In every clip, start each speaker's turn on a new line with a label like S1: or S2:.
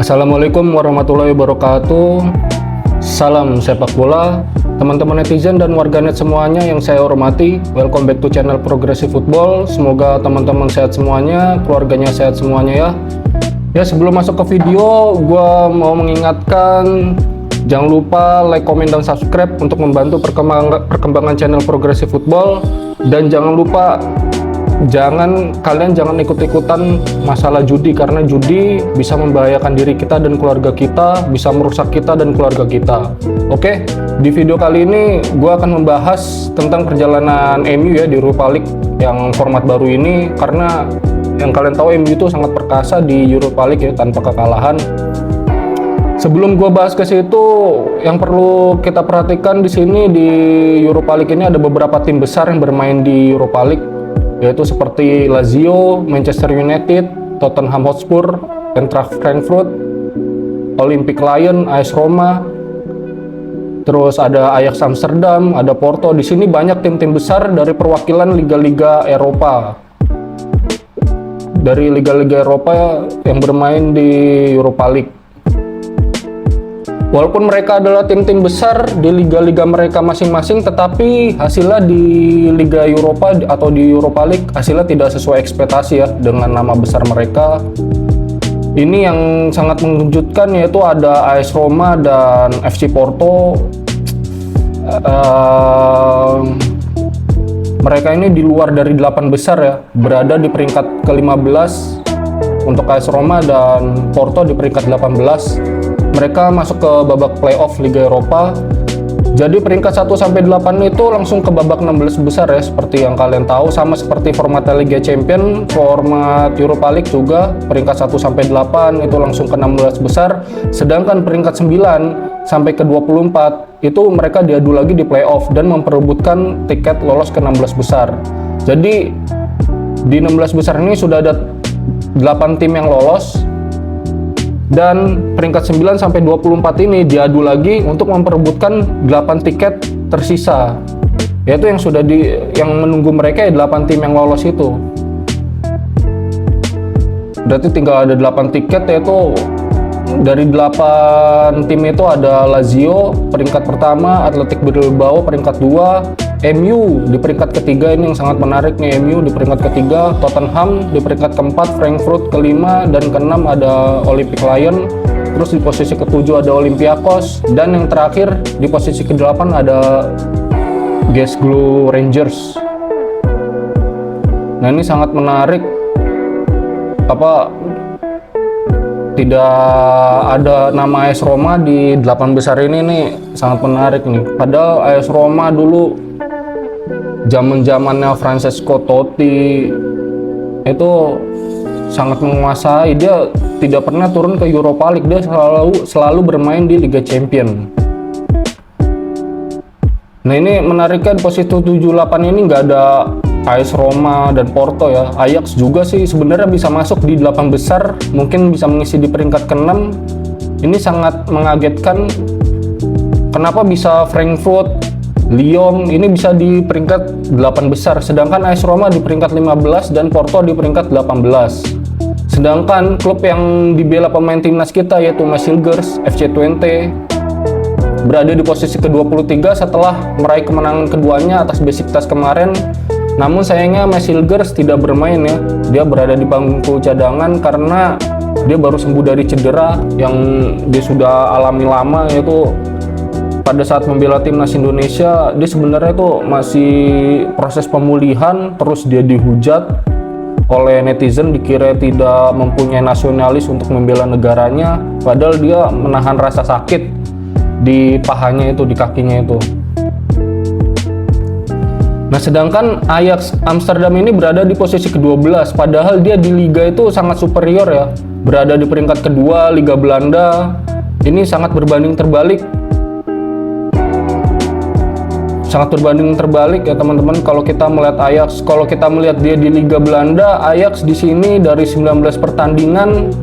S1: Assalamualaikum warahmatullahi wabarakatuh. Salam sepak bola, teman-teman netizen dan warganet semuanya yang saya hormati. Welcome back to channel Progressive Football. Semoga teman-teman sehat semuanya, keluarganya sehat semuanya ya. Ya, sebelum masuk ke video, gue mau mengingatkan jangan lupa like, komen, dan subscribe untuk membantu perkembangan channel Progressive Football. Dan jangan lupa kalian jangan ikut-ikutan masalah judi, karena judi bisa membahayakan diri kita dan keluarga kita, bisa merusak kita dan keluarga kita. Oke, di video kali ini gue akan membahas tentang perjalanan MU ya di Europa League yang format baru ini, karena yang kalian tahu MU itu sangat perkasa di Europa League ya, tanpa kekalahan. Sebelum gue bahas ke situ, yang perlu kita perhatikan di sini di Europa League ini ada beberapa tim besar yang bermain di Europa League, yaitu seperti Lazio, Manchester United, Tottenham Hotspur, Eintracht Frankfurt, Olympique Lyon, AS Roma, terus ada Ajax Amsterdam, ada Porto. Di sini banyak tim-tim besar dari perwakilan liga-liga Eropa, dari liga-liga Eropa yang bermain di Europa League. Walaupun mereka adalah tim-tim besar di liga-liga mereka masing-masing, tetapi hasilnya di Liga Eropa atau di Europa League hasilnya tidak sesuai ekspektasi ya dengan nama besar mereka. Ini yang sangat mengejutkan, yaitu ada AS Roma dan FC Porto. Mereka ini di luar dari 8 besar ya, berada di peringkat ke-15 untuk AS Roma, dan Porto di peringkat 18. Mereka masuk ke babak playoff Liga Eropa. Jadi peringkat 1-8 itu langsung ke babak 16 besar ya, seperti yang kalian tahu. Sama seperti format Liga Champion, format Europa League juga peringkat 1-8 itu langsung ke 16 besar. Sedangkan peringkat 9 sampai ke 24 itu mereka diadu lagi di playoff dan memperebutkan tiket lolos ke 16 besar. Jadi di 16 besar ini sudah ada 8 tim yang lolos, dan peringkat 9 sampai 24 ini diadu lagi untuk memperebutkan 8 tiket tersisa, yaitu yang menunggu mereka ya 8 tim yang lolos itu. Berarti tinggal ada 8 tiket, yaitu dari 8 tim itu ada Lazio peringkat pertama, Athletic Bilbao peringkat 2, MU di peringkat ketiga. Ini yang sangat menarik nih, MU di peringkat ketiga, Tottenham di peringkat keempat, Frankfurt kelima, dan keenam ada Olympique Lyon. Terus di posisi ketujuh ada Olympiakos, dan yang terakhir di posisi ke-8 ada Glasgow Rangers. Nah, ini sangat menarik, tidak ada nama AS Roma di 8 besar ini nih, sangat menarik nih. Padahal AS Roma dulu zaman-zamannya Francesco Totti itu sangat menguasai. Dia tidak pernah turun ke Europa League, dia selalu bermain di Liga Champion. Nah, ini menarikkan posisi 7-8 ini nggak ada AS Roma dan Porto ya. Ajax juga sih sebenarnya bisa masuk di 8 besar, mungkin bisa mengisi di peringkat ke-6. Ini sangat mengagetkan, kenapa bisa Frankfurt, Lyon ini bisa di peringkat 8 besar, sedangkan AS Roma di peringkat 15 dan Porto di peringkat 18. Sedangkan klub yang dibela pemain timnas kita, yaitu Masilgers FC Twente, berada di posisi ke-23 setelah meraih kemenangan keduanya atas Besiktas kemarin. Namun sayangnya Masilgers tidak bermain ya, dia berada di bangku cadangan karena dia baru sembuh dari cedera yang dia sudah alami lama, yaitu pada saat membela timnas Indonesia. Dia sebenarnya itu masih proses pemulihan, terus dia dihujat oleh netizen, dikira tidak mempunyai nasionalis untuk membela negaranya, padahal dia menahan rasa sakit di pahanya itu, di kakinya itu. Nah, sedangkan Ajax Amsterdam ini berada di posisi ke-12, padahal dia di liga itu sangat superior ya, berada di peringkat kedua Liga Belanda. Ini sangat berbanding terbalik ya teman-teman. Kalau kita melihat Ajax, kalau kita melihat dia di Liga Belanda, Ajax di sini dari 19 pertandingan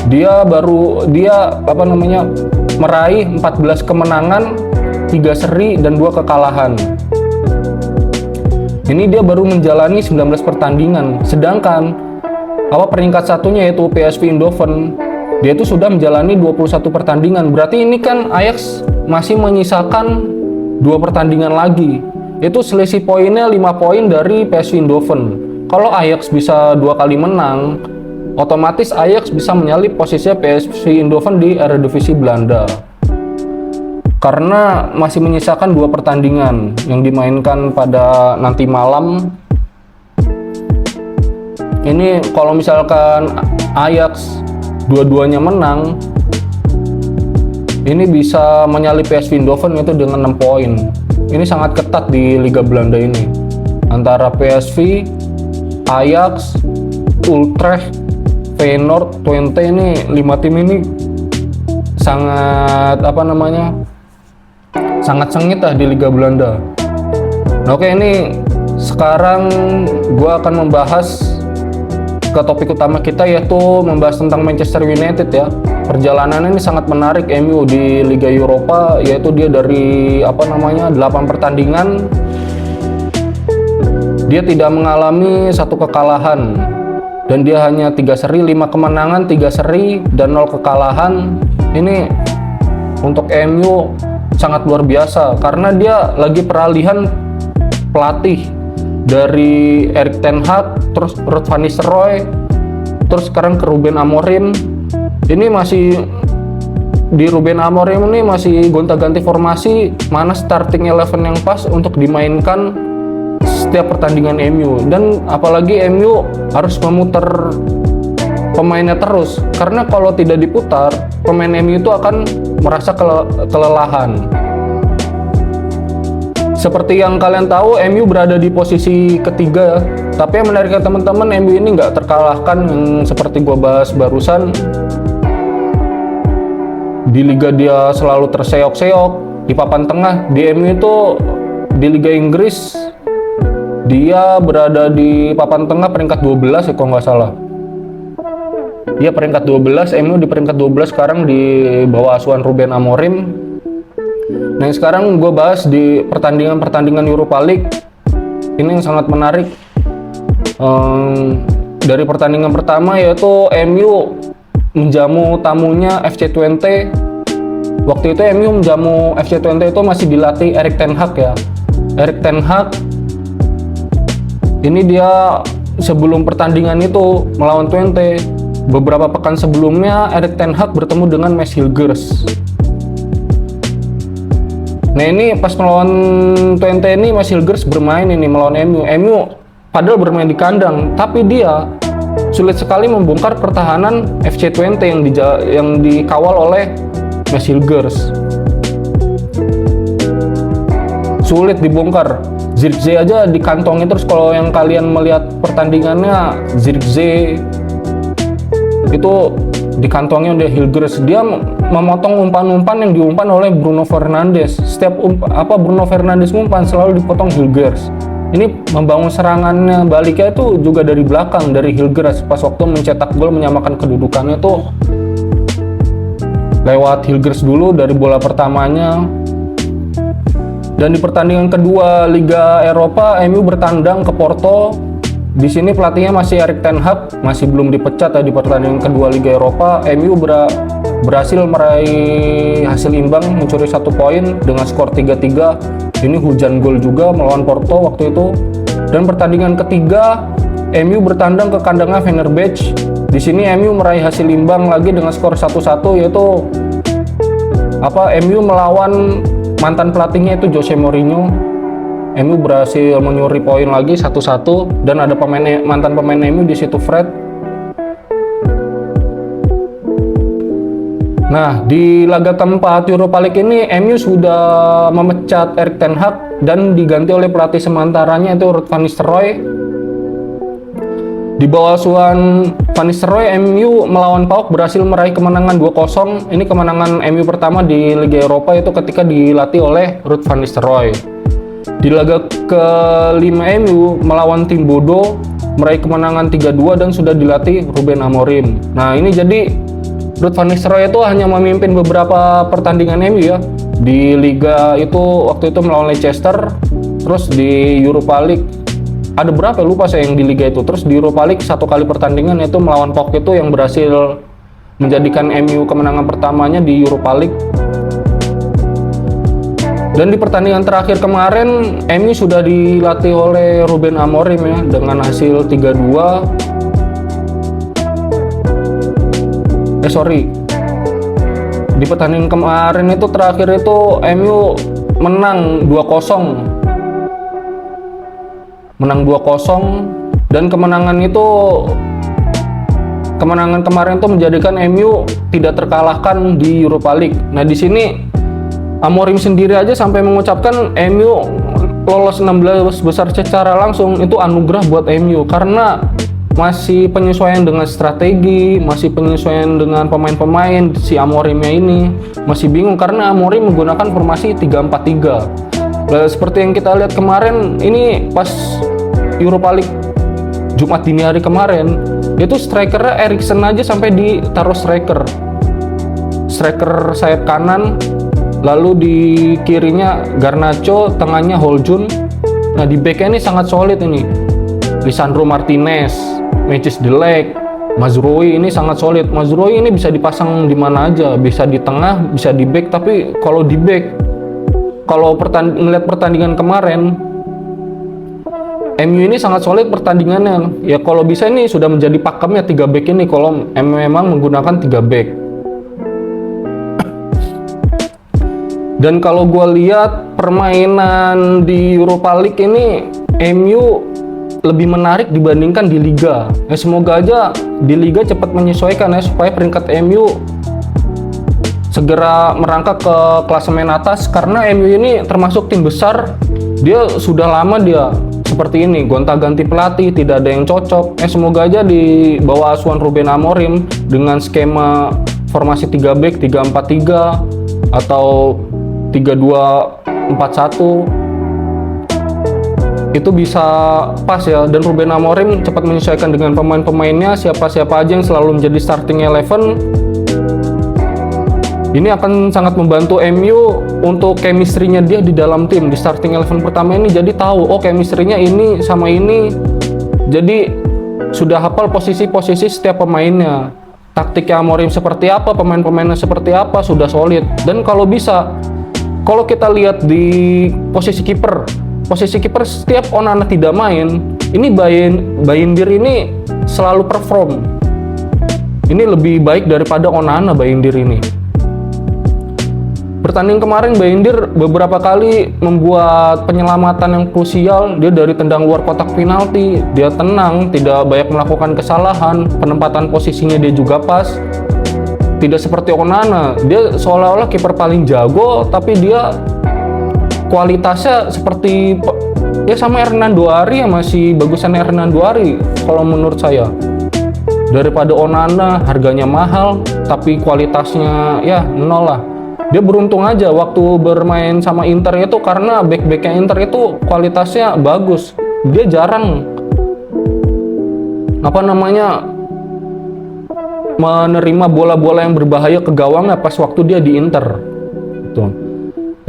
S1: dia meraih 14 kemenangan, 3 seri, dan 2 kekalahan. Ini dia baru menjalani 19 pertandingan, sedangkan peringkat satunya yaitu PSV Eindhoven. Dia itu sudah menjalani 21 pertandingan. Berarti ini kan Ajax masih menyisakan 2 pertandingan lagi. Itu selisih poinnya 5 poin dari PSV Eindhoven. Kalau Ajax bisa 2 kali menang, otomatis Ajax bisa menyalip posisinya PSV Eindhoven di Eredivisie Belanda. Karena masih menyisakan 2 pertandingan yang dimainkan pada nanti malam. Ini kalau misalkan Ajax dua-duanya menang, ini bisa menyalip PSV Eindhoven itu dengan 6 poin. Ini sangat ketat di Liga Belanda ini. Antara PSV, Ajax, Utrecht, Feyenoord, Twente, ini 5 tim ini sangat sangat sengit lah di Liga Belanda. Nah, oke, ini sekarang gua akan membahas ke topik utama kita, yaitu membahas tentang Manchester United ya. Perjalanannya ini sangat menarik MU di Liga Eropa, yaitu dia dari 8 pertandingan dia tidak mengalami 1 kekalahan dan dia hanya 3 seri, 5 kemenangan, 3 seri dan 0 kekalahan. Ini untuk MU sangat luar biasa karena dia lagi peralihan pelatih dari Erik ten Hag, terus Ruud van Nistelrooy, terus sekarang ke Ruben Amorim. Ini masih di Ruben Amorim ini masih gonta-ganti formasi, mana starting 11 yang pas untuk dimainkan setiap pertandingan MU. Dan apalagi MU harus memutar pemainnya terus, karena kalau tidak diputar, pemain MU itu akan merasa kelelahan. Seperti yang kalian tahu, MU berada di posisi ketiga. Tapi yang menariknya teman-teman, MU ini nggak terkalahkan, yang seperti gue bahas barusan. Di Liga dia selalu terseok-seok di papan tengah. Di MU itu di Liga Inggris dia berada di papan tengah peringkat 12 ya kalau nggak salah. Dia peringkat 12, MU di peringkat 12 sekarang di bawah asuhan Ruben Amorim. Nah, sekarang gue bahas di pertandingan-pertandingan Europa League. Ini yang sangat menarik. Dari pertandingan pertama yaitu MU menjamu tamunya FC Twente. Waktu itu MU menjamu FC Twente itu masih dilatih Erik ten Hag ya. Erik ten Hag ini dia sebelum pertandingan itu melawan Twente, beberapa pekan sebelumnya Erik ten Hag bertemu dengan Mads Hilgers. Nah, ini pas melawan Twente ini Mads Hilgers bermain ini melawan MU padahal bermain di kandang, tapi dia sulit sekali membongkar pertahanan FC Twente yang dikawal oleh Mads Hilgers. Sulit dibongkar. Zirkzee aja dikantongin terus. Kalau yang kalian melihat pertandingannya, Zirkzee itu dikantongnya udah Hilgers. Dia memotong umpan-umpan yang diumpan oleh Bruno Fernandes. Setiap Bruno Fernandes umpan selalu dipotong Hilgers. Ini membangun serangannya baliknya itu juga dari belakang, dari Hilgers. Pas waktu mencetak gol menyamakan kedudukannya tuh lewat Hilgers dulu dari bola pertamanya. Dan di pertandingan kedua Liga Eropa, MU bertandang ke Porto. Di sini pelatihnya masih Erik ten Hag, masih belum dipecat ya. Di pertandingan kedua Liga Eropa, MU berhasil meraih hasil imbang, mencuri 1 poin dengan skor 3-3. Ini hujan gol juga melawan Porto waktu itu. Dan pertandingan ketiga, MU bertandang ke kandangnya Fenerbahce. Di sini MU meraih hasil imbang lagi dengan skor 1-1, yaitu MU melawan mantan pelatihnya itu Jose Mourinho. MU berhasil menyuri poin lagi 1-1 dan ada mantan pemain MU di situ, Fred. Nah, di laga keempat Europa League ini MU sudah memecat Erik ten Hag dan diganti oleh pelatih sementaranya itu Ruud van Nistelrooy. Di bawah asuhan Van Nistelrooy, MU melawan PAOK berhasil meraih kemenangan 2-0. Ini kemenangan MU pertama di Liga Eropa itu ketika dilatih oleh Ruud van Nistelrooy. Di laga ke-5 MU melawan tim Bodo meraih kemenangan 3-2 dan sudah dilatih Ruben Amorim. Nah, ini jadi Ruud van Nistelrooy itu hanya memimpin beberapa pertandingan MU ya. Di Liga itu waktu itu melawan Leicester, terus di Europa League ada berapa lupa saya yang di Liga itu. Terus di Europa League 1 kali pertandingan itu melawan PAOK itu yang berhasil menjadikan MU kemenangan pertamanya di Europa League. Dan di pertandingan terakhir kemarin MU sudah dilatih oleh Ruben Amorim ya dengan hasil 3-2. Di pertandingan kemarin itu terakhir itu MU menang 2-0. Dan kemenangan kemarin itu menjadikan MU tidak terkalahkan di Europa League. Nah, di sini Amorim sendiri aja sampai mengucapkan MU lolos 16 besar secara langsung itu anugerah buat MU karena masih penyesuaian dengan strategi, masih penyesuaian dengan pemain-pemain. Si Amorimnya ini masih bingung karena Amorim menggunakan formasi 3-4-3. Seperti yang kita lihat kemarin ini pas Europa League Jumat dini hari kemarin, itu strikernya Eriksen aja sampai ditaruh striker sayap kanan, lalu di kirinya Garnacho, tengahnya Holjun. Nah, di backnya ini sangat solid ini. Lisandro Martinez, Matthijs de Ligt, Mazraoui ini sangat solid. Mazraoui ini bisa dipasang di mana aja, bisa di tengah, bisa di back. Tapi kalau di back, kalau ngeliat pertandingan kemarin, MU ini sangat solid pertandingannya. Ya kalau bisa ini sudah menjadi pakemnya 3 back ini kalau memang menggunakan 3 back. Dan kalau gue lihat permainan di Europa League ini MU lebih menarik dibandingkan di Liga. Semoga aja di Liga cepat menyesuaikan ya supaya peringkat MU segera merangkak ke klasemen atas karena MU ini termasuk tim besar. Dia sudah lama dia seperti ini, gonta-ganti pelatih, tidak ada yang cocok. Semoga aja di bawah asuhan Ruben Amorim dengan skema formasi 3 back, 3-4-3 atau 3-2-4-1 itu bisa pas ya, dan Ruben Amorim cepat menyesuaikan dengan pemain-pemainnya, siapa-siapa aja yang selalu menjadi starting 11. Ini akan sangat membantu MU untuk chemistry-nya dia di dalam tim di starting 11 pertama ini, jadi tahu chemistry-nya ini sama ini, jadi sudah hafal posisi-posisi setiap pemainnya, taktiknya Amorim seperti apa, pemain-pemainnya seperti apa, sudah solid. Dan kalau bisa, kalau kita lihat di posisi kiper setiap Onana tidak main, ini Bayindir ini selalu perform. Ini lebih baik daripada Onana Bayindir ini. Pertandingan kemarin Bayindir beberapa kali membuat penyelamatan yang krusial. Dia dari tendang luar kotak penalti, dia tenang, tidak banyak melakukan kesalahan, penempatan posisinya dia juga pas. Tidak seperti Onana, dia seolah-olah kiper paling jago, tapi dia kualitasnya seperti ya sama Hernando Ari, ya masih bagusan Hernando Ari kalau menurut saya. Daripada Onana, harganya mahal tapi kualitasnya ya nol lah. Dia beruntung aja waktu bermain sama Inter itu karena back-backnya Inter itu kualitasnya bagus. Dia jarang menerima bola-bola yang berbahaya ke gawangnya pas waktu dia di Inter. Gitu.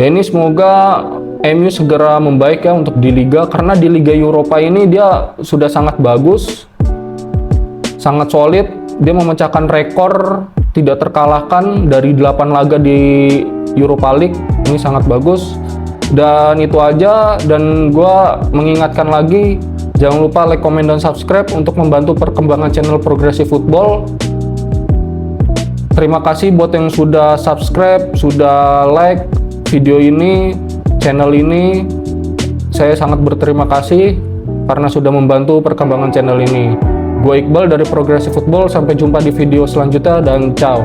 S1: Ya ini semoga MU segera membaik ya untuk di Liga, karena di Liga Eropa ini dia sudah sangat bagus, sangat solid. Dia memecahkan rekor tidak terkalahkan dari 8 laga di Europa League. Ini sangat bagus. Dan itu aja, dan gue mengingatkan lagi, jangan lupa like, comment, dan subscribe untuk membantu perkembangan channel Progressive Football. Terima kasih buat yang sudah subscribe, sudah like video ini, channel ini. Saya sangat berterima kasih karena sudah membantu perkembangan channel ini. Gue Iqbal dari Progressive Football, sampai jumpa di video selanjutnya dan ciao.